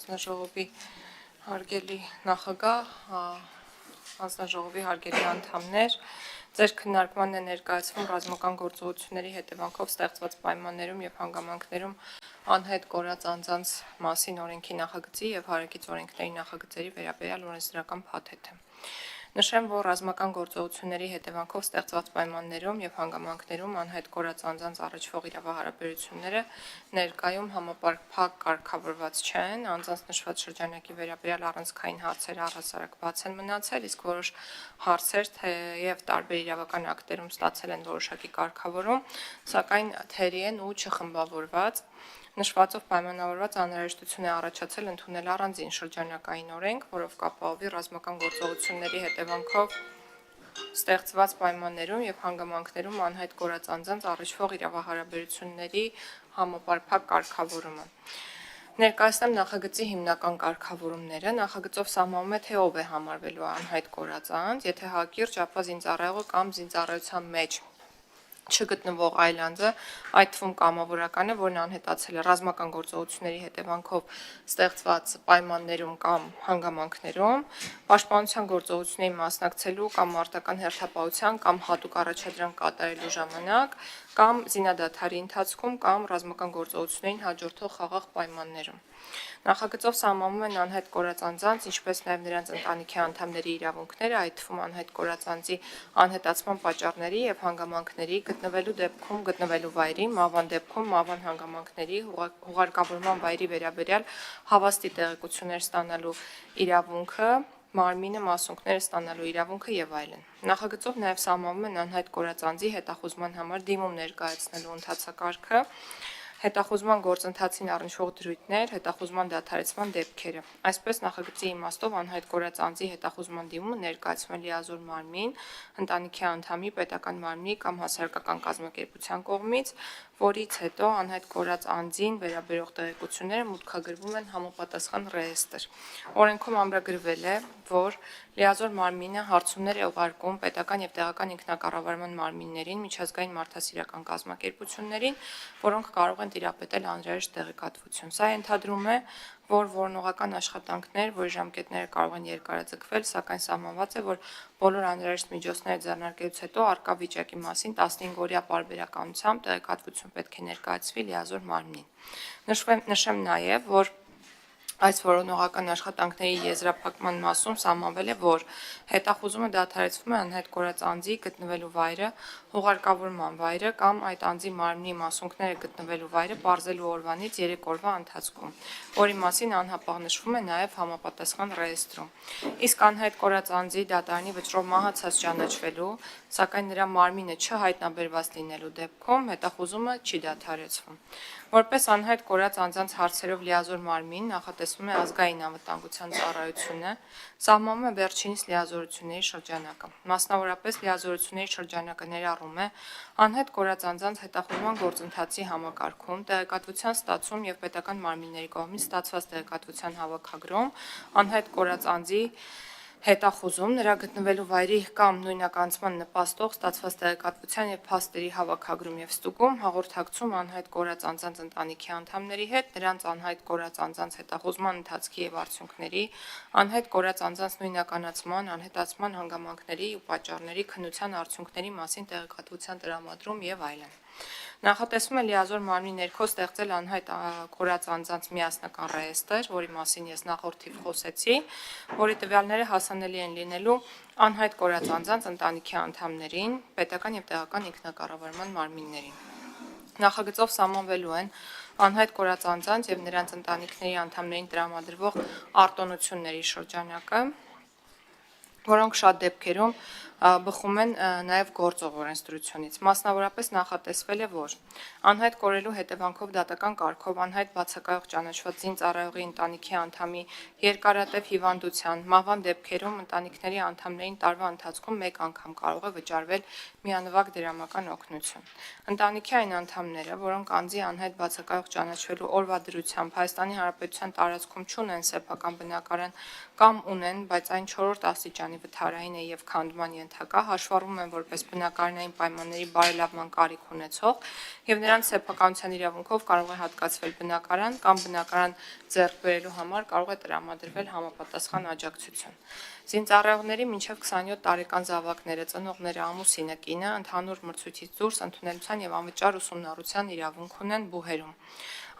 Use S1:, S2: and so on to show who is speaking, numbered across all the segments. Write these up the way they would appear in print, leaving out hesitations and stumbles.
S1: հանձնաժողովի հարգելի նախագահ, հանձնաժողովի հարգելի անդամներ, ձեր քննարկմանն է ներկայացվում ռազմական գործողությունների հետևանքով ստեղծված պայմաններում եւ հանգամանքներում անհետ կորած անձանց մասին օրենքի նախագծի եւ հարակից օրենքների նախագծերի վերաբերյալ օրենսդրական փաթեթը։ Նշեմ, որ ռազմական գործողությունների հետևանքով ստեղծված պայմաններում եւ հանգամանքներում անհետ կորած անձանց առնչվող իրավահարաբերությունները ներկայում համապարփակ կարգավորված չեն, անձանց նշված շրջանակի վերաբերյալ առանցքային հարցերը առհասարակ բաց են մնացել, իսկ որոշ հարցեր թեև տարբեր իրավական ակտերում ստացել են որոշակի կարգավորում, սակայն թերի են ու չխմբավորված։ Նշվածով պայմանավորված անհրաժեշտություն է առաջացել ընդունել առանձին շրջանակային օրենք, որով կապահովի ռազմական գործողությունների հետևանքով ստեղծված պայմաններում եւ հանգամանքներում անհետ կորած անձանց առնչվող իրավահարաբերությունների համապարփակ կարգավորումը։ Ներկայացնեմ նախագծի հիմնական կարգավորումները։ Նախագծով սահմանում է, թե ով է համարվելու անհետ կորած անձ, եթե հակիրճ, ապա զինծառայողը կամ զինծառայության մեջ չգտնվող այլ անձը, այդ թվում կամավորականը, որն անհետացել է ռազմական գործողությունների հետևանքով ստեղծված պայմաններում կամ հանգամանքներում, պաշտպանության գործողություններին մասնակցելու կամ մարտական հերթապահության կամ հատուկ առաջադրանք կատարելու ժամանակ, կամ զինադադարի ընթացքում կամ ռազմական գործողություններին հաջորդող խաղաղ պայմաններում։ Նախագծով սահմանում են անհետ կորած անձանց, ինչպես նաև նրանց ընտանիքի անդամների իրավունքները, այդ թվում անհետ կորած անձի անհետացման պատճառների եւ հանգամանքների, գտնվելու դեպքում գտնվելու վայրի, մահվան դեպքում մահվան հանգամանքների, հուղարկավորման վայրի վերաբերյալ հավաստի տեղեկություններ ստանալու իրավունքը, մարմինը մասունքները ստանալու իրավունքը եւ այլն։ Նախագծով նաև սահմանում են անհետ կորած անձի հետախուզման համար դիմում ներկայացնելու ընթացակարգը, հետախուզման գործընթացին առնչվող դրույթներ, հետախուզման դադարեցման դեպքերը։ Այսպես նախագծի իմաստով անհետ կորած անձի հետախուզման դիմումը ներկայացվում է լիազոր մարմին, ընտանիքի անդամի, պետական մարմնի կամ հասարակական կազմակերպության կողմից, որից հետո անհետ կորած անձին վերաբերող տեղեկությունները մուտքագրվում են համապատասխան ռեեստրի։ Օրենքում ամրագրվել է, որ լիազոր մարմինը հարցումներ է ուղարկում պետական եւ տեղական ինքնակառավարման մարմիններին, միջազգային մարդասիրական կազմակերպություններին, որոնք կարող են տիրապետել անհրաժեշտ տեղեկատվություն։ Սա ենթադրում է, որ որոնողական աշխատանքներ, որի ժամկետները կարող են երկարաձգվել, սակայն սահմանված է, որ բոլոր անհրաժեշտ միջոցները ձեռնարկելուց հետո առկա վիճակի մասին 15-օրյա պարբերականությամբ տեղեկատվություն պետք է ներկայացվի լիազոր մարմնին։ Նշեմ նաև, որ այս որոնողական աշխատանքների եզրափակման մասում սահմանվել է, որ հետախուզումը դադարեցվում է անհետ կորած անձի գտնվելու վայրը, հուղարկավորման վայրը կամ այդ անձի մարմնի մասունքները գտնվելու վայրը պարզելու օրվանից 3 օրվա ընթացքում, որի մասին անհապաղ նշվում է նաև համապատասխան ռեեստրում։ Իսկ անհետ կորած անձի դատարանի վճռով մահացած ճանաչվելու, սակայն նրա մարմինը չհայտնաբերված լինելու դեպքում հետախուզումը չի դադարեցվում։ Որպես անհետ կորած անձանց հարցերով լիազոր մարմին նախատեսվում է ազգային անվտանգության ծառայությունը, սահմանում է վերջինիս լիազորությունների շրջանակը։ Մասնավորապես լիազորությունների շրջանակը ներառում է անհետ կորած անձանց հետախուզման գործընթացի համակարգում, տեղեկատվության ստացում եւ պետական մարմինների կողմից ստացված տեղեկատվության հավաքագրում, անհետ կորած անձի հետախուզում, նրա գտնվելու վայրի կամ նույնականացման նպաստող ստացված տեղեկատվության եւ փաստերի հավաքագրում եւ ստուգում, հաղորդակցում անհետ կորած անձանց ընտանիքի անդամների հետ, նրանց անհետ կորած անձանց հետախուզման ընթացքի եւ արդյունքների, անհետ կորած անձանց նույնականացման, անհետացման հանգամանքների ու պատճառների քննության արդյունքների մասին տեղեկատվության տրամադրում եւ այլն։ Նախատեսվում է լիազոր մարմնի ներքո ստեղծել անհետ կորած անձանց միասնական ռեեստր, որի մասին ես նախորդ թիվ խոսեցի, որի տվյալները հասանելի են լինելու անհետ կորած անձանց ընտանիքի անդամներին, պետական եւ տեղական ինքնակառավարման մարմիններին։ Նախագծով սահմանվելու են անհետ կորած անձանց եւ նրանց ընտանիքների անդամներին տրամադրվող արտոնությունների շրջանակը, որոնք շատ դեպքերում բխում են նաև գործող օրենսդրությունից։ Մասնավորապես նախատեսվել է, որ անհետ կորելու հետևանքով դատական կարգով անհետ բացակայող ճանաչված զինծառայողի ընտանիքի անդամի երկարատև հիվանդության, մահվան դեպքերում ընտանիքների անդամներին տարվա ընթացքում մեկ անգամ կարող է վճարվել միանվագ դրամական օգնություն։ Ընտանիքի այն անդամները, որոնք անձի անհետ բացակայող ճանաչվելու օրվա դրությամբ Հայաստանի Հանրապետության տարածքում չունեն սեփական բնակարան կամ ունեն, բայց այն 4-րդ աստիճանի վթարային է եւ քանդման ենթակա, հաշվառվում են որպես բնակարանային պայմանների բարելավման կարիք ունեցող եւ նրանց սեփականության իրավունքով կարող է հատկացվել բնակարան կամ բնակարան ձեռք բերելու համար կարող է տրամադրվել համապատասխան աջակցություն։ Զինծառայողների մինչև 27 տարեկան զավակները, ծնողները, ամուսինը, կինը ընդհանուր մրցույթից դուրս ընդունելության եւ անվճար ուսումնառության իրավունք ունեն բուհերում։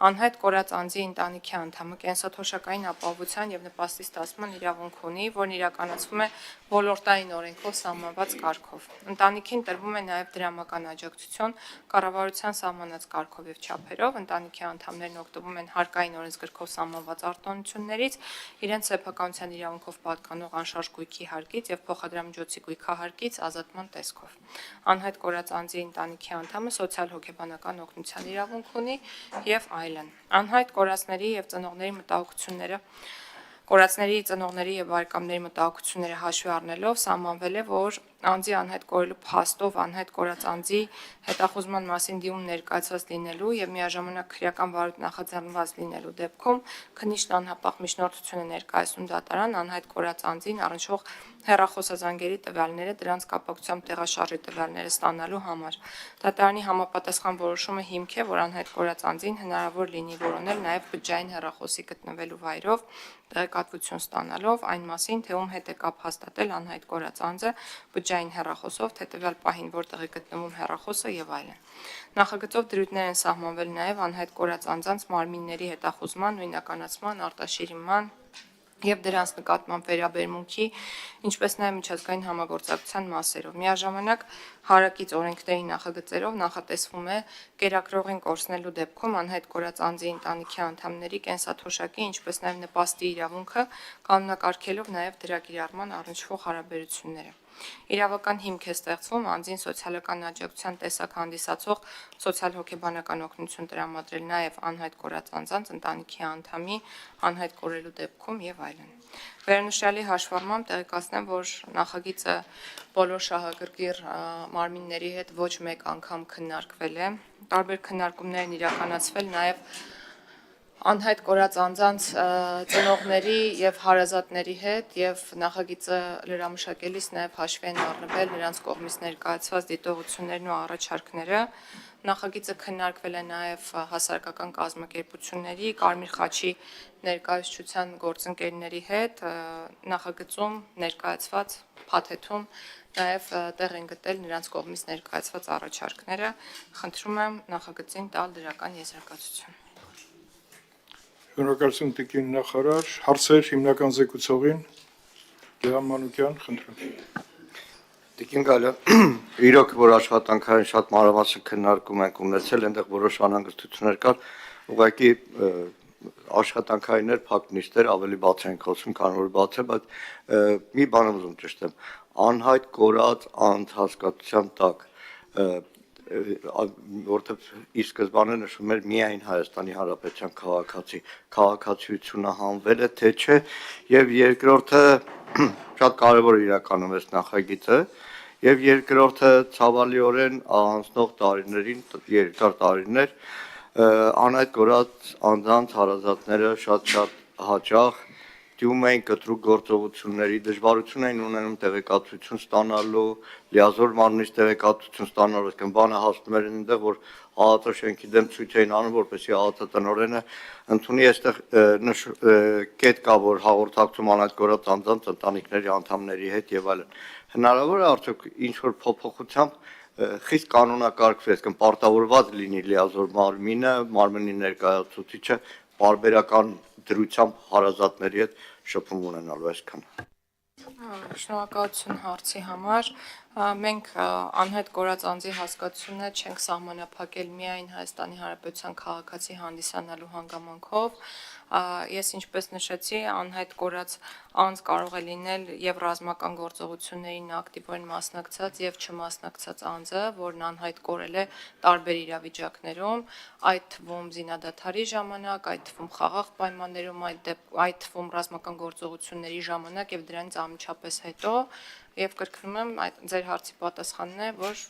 S1: Անհայտ կորած անձի ընտանիքի անդամը կենսաթոշակային ապահովության եւ նպաստի ստացման իրավունք ունի, որն իրականացվում է ոլորտային օրենքով սահմանված կարգով։ Ընտանիքին տրվում է նաեւ դրամական աջակցություն կառավարության սահմանած կարգով եւ չափերով, ընտանիքի անդամներն օգտվում են հարկային օրենսգրքով սահմանված արտոնություններից, իրենց սեփականության իրավունքով պատկանող անշարժ գույքի հարկից եւ փոխադրամիջոցի գույքահարկից ազատման տեսքով։ Անհայտ կորած անձի ընտանիքի անդամը սոցիալ-հոգեբանական օգնության իրավունք ունի եւ այլն։ Անհայտ կորածների եւ ծնողների մտահոգությունները Կորածների, ծնողների եւ բարեկամների մտահոգությունները հաշվի առնելով սահմանվել է, որ անձի անհայտ կորելու փաստով անհայտ կորած անձի հետախուզման մասին դիմում ներկայացված լինելու եւ միաժամանակ քրեական վարույթ նախաձեռնված լինելու դեպքում քննիչն անհապաղ միջնորդություն է ներկայացնում դատարան անհայտ կորած անձին առնչվող հեռախոսազանգերի տվյալները դրանց կապակցությամբ տեղաշարժի տվյալները ստանալու համար։ Դատարանի համապատասխան որոշումը հիմք է, որ անհայտ կորած անձին հնարավոր լինի որոնել նաեւ բջջային հեռախոսի գտնվելու վայրով տեղեկատվություն ստանալով այն մասին, թե ում հետ է կապ հաստատել անհայտ կորած անձը բջջային հեռախոսով, թե տվյալ պահին որտեղ է գտնվում հեռախոսը եւ այլն։ Նախագծով դրույթներ են սահմանվել նաեւ անհայտ կորած անձանց մարմինների հետախուզման, նույնականացման, արտաշիրիմման եւ դրանց նկատմամբ վերաբերմունքի, ինչպես նաեւ միջազգային համագործակցության մասերով։ Միաժամանակ հարակից օրենքների նախագծերով նախատեսվում է կերակրողին կորցնելու դեպքում անհայտ կորած անձի ընտանիքի անդամների կենսաթոշակի, ինչպես նաեւ նպաստի իրավունքը կանոնակարգելով նաեւ դրա կիրառման առնչվող հարաբերությունները։ Իրավական հիմք է ստեղծվում անձին սոցիալական աջակցության տեսակ հանդիսացող սոցիալ-հոգեբանական օգնություն տրամադրել նաև անհայտ կորած անձանց ընտանիքի անդամի անհայտ կորելու դեպքում եւ այլն։ Վերնշյալի հաշվառմամբ տեղեկացնեմ, որ նախագիծը բոլոր շահագրգիռ մարմինների հետ ոչ մեկ անգամ քննարկվել է։ Տարբեր քննարկումներ են իրականացվել նաև անհայտ կորած անձանց ծնողների եւ հարազատների հետ եւ նախագիծը լրամշակելիս նաեւ հաշվի են առնվել նրանց կողմից ներկայացված դիտողություններն ու առաջարկները։ Նախագիծը քննարկվել է նաեւ հասարակական կազմակերպությունների, Կարմիր խաչի ներկայացության գործընկերների հետ, նախագծում ներկայացված փաթեթում նաեւ տեղ են գտել նրանց կողմից ներկայացված առաջարկները։ Խնդրում եմ նախագծին տալ դրական եզրակացություն։
S2: Շնորհակալություն տիկին նախարար, հարցեր հիմնական զեկուցողին Լևոն Մանուկյան, խնդրում։
S3: Տիկին Գալը, իրոք որ աշխատանքային շատ մանրամասն քննարկում ենք ունեցել, այնտեղ որոշ անհանգստություններ կար, ուղղակի աշխատանքայիններ, փակ նիստեր ավելի բաց են խոսում, քան որ բաց է, բայց մի բան եմ ուզում ճշտեմ, անհայտ կորած անձ հասկացության տակ որտեղ ի սկզբանե նշվում էր միայն Հայաստանի Հանրապետության քաղաքացիությունը հանվել է, թե չէ, եւ երկրորդը շատ կարեւոր իրականում է նախագիծը, եւ երկրորդը ցավալիորեն անցնող տարիներին, երկար տարիներ անհայտ կորած անձանց հարազատները շատ հաճախ դիմում էին կտրուկ գործողությունների, դժվարություն էին ունենում տեղեկատվություն ստանալու, լիազոր մարմնից տեղեկատվություն ստանալու, այսինքն բանը հասնում էր այնտեղ, որ ԱԱՏ շենքի դեմ ցույց էին անում, որպեսզի ԱԱՏ տնօրենը ընդունի այստեղ կետ կա, որ հաղորդակցում անհայտ կորած անձանց ընտանիքների անդամների հետ եւ այլն։ Հնարավոր է արդյոք ինչ որ փոփոխությամբ խիստ կանոնակարգվի, այսինքն պարտավորված լինի լիազոր մարմնի ներկայացուցիչը բարբերական դրությամբ հարազատների հետ շփում ունենալու այսքան։
S1: Շնորհակալություն հարցի համար։ Մենք անհայտ կորած անձի հասկացությունը չենք սահմանափակել միայն Հայաստանի Հանրապետության քաղաքացի հանդիսանալու հանգամանքով։ Ես ինչպես նշեցի, անհայտ կորած անձ կարող է լինել եւ ռազմական գործողություններին ակտիվորեն մասնակցած եւ չմասնակցած անձը, որն անհայտ կորել է տարբեր իրավիճակներում, այդ թվում զինադադարի ժամանակ, այդ թվում խաղաղ պայմաններում, այդ թվում ռազմական գործողությունների ժամանակ եւ դրանից անմիջապես հետո եւ կրկնում եմ, ձեր հարցի պատասխանն է, որ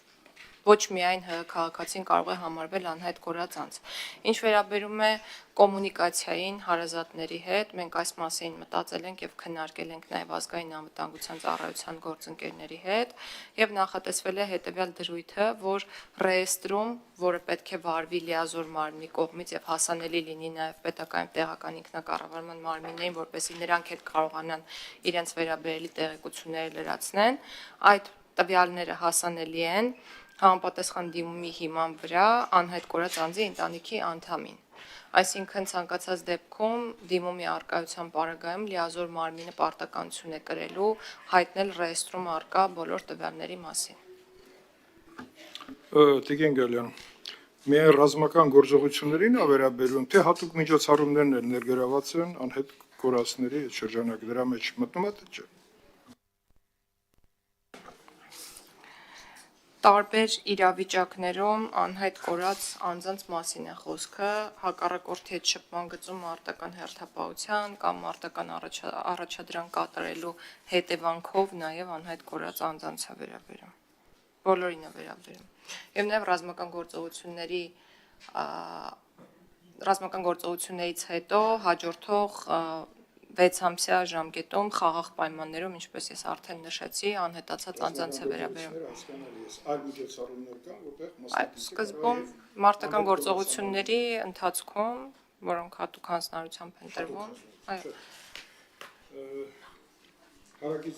S1: ոչ միայն ՀՀ քաղաքացին կարող է համարվել անհայտ կորած անձ։ Ինչ վերաբերում է կոմունիկացիային հարազատների հետ, մենք այս մասին մտածել ենք եւ քննարկել ենք նաեւ ազգային անվտանգության ծառայության գործընկերների հետ եւ նախատեսվել է հետեւյալ դրույթը, որ ռեեստրում, որը պետք է վարվի լիազոր մարմնի կողմից եւ հասանելի լինի նաեւ պետական տեղական ինքնակառավարման մարմիններին, որպեսզի նրանք հետ կարողանան իրենց վերաբերելի տեղեկությունները լրացնեն, այդ տվյալները հասանելի են համապատասխան դիմումի հիման վրա անհայտ կորած անձի ընտանիքի անդամին։ Այսինքն ցանկացած դեպքում դիմումի արկայության պարագայում լիազոր մարմինը պարտականություն է կրելու հայտնել ռեեստրում արկա բոլոր տվյալների մասին։
S2: Տիկին Գալյան, միայն ռազմական գործողություններին է վերաբերում, թե հատուկ միջոցառումներն էլ ներգրաված են անհետ կորածների այդ շրջանակը, դրա մեջ մտնում է թե չէ։
S1: Տարբեր իրավիճակներում անհայտ կորած անձանց մասին է խոսքը, հակառակորդի հետ շփման գծում մարտական հերթապահության կամ մարտական առաջադրանք կատարելու հետևանքով նաև անհայտ կորած անձանց է վերաբերում։ Բոլորին է վերաբերում։ Եվ նաև ռազմական գործողություններից հետո հաջորդող 6 ամսյա ժամկետում խաղաղ պայմաններում, ինչպես ես արդեն նշեցի, անհետացած անձանց է վերաբերում։
S2: Այլ միջոցառումներ կան, որտեղ
S1: Սկզբում մարտական գործողությունների ընթացքում, որոնք հատուկ հանձնարարությամբ են տրվում, այո։
S2: Հարակից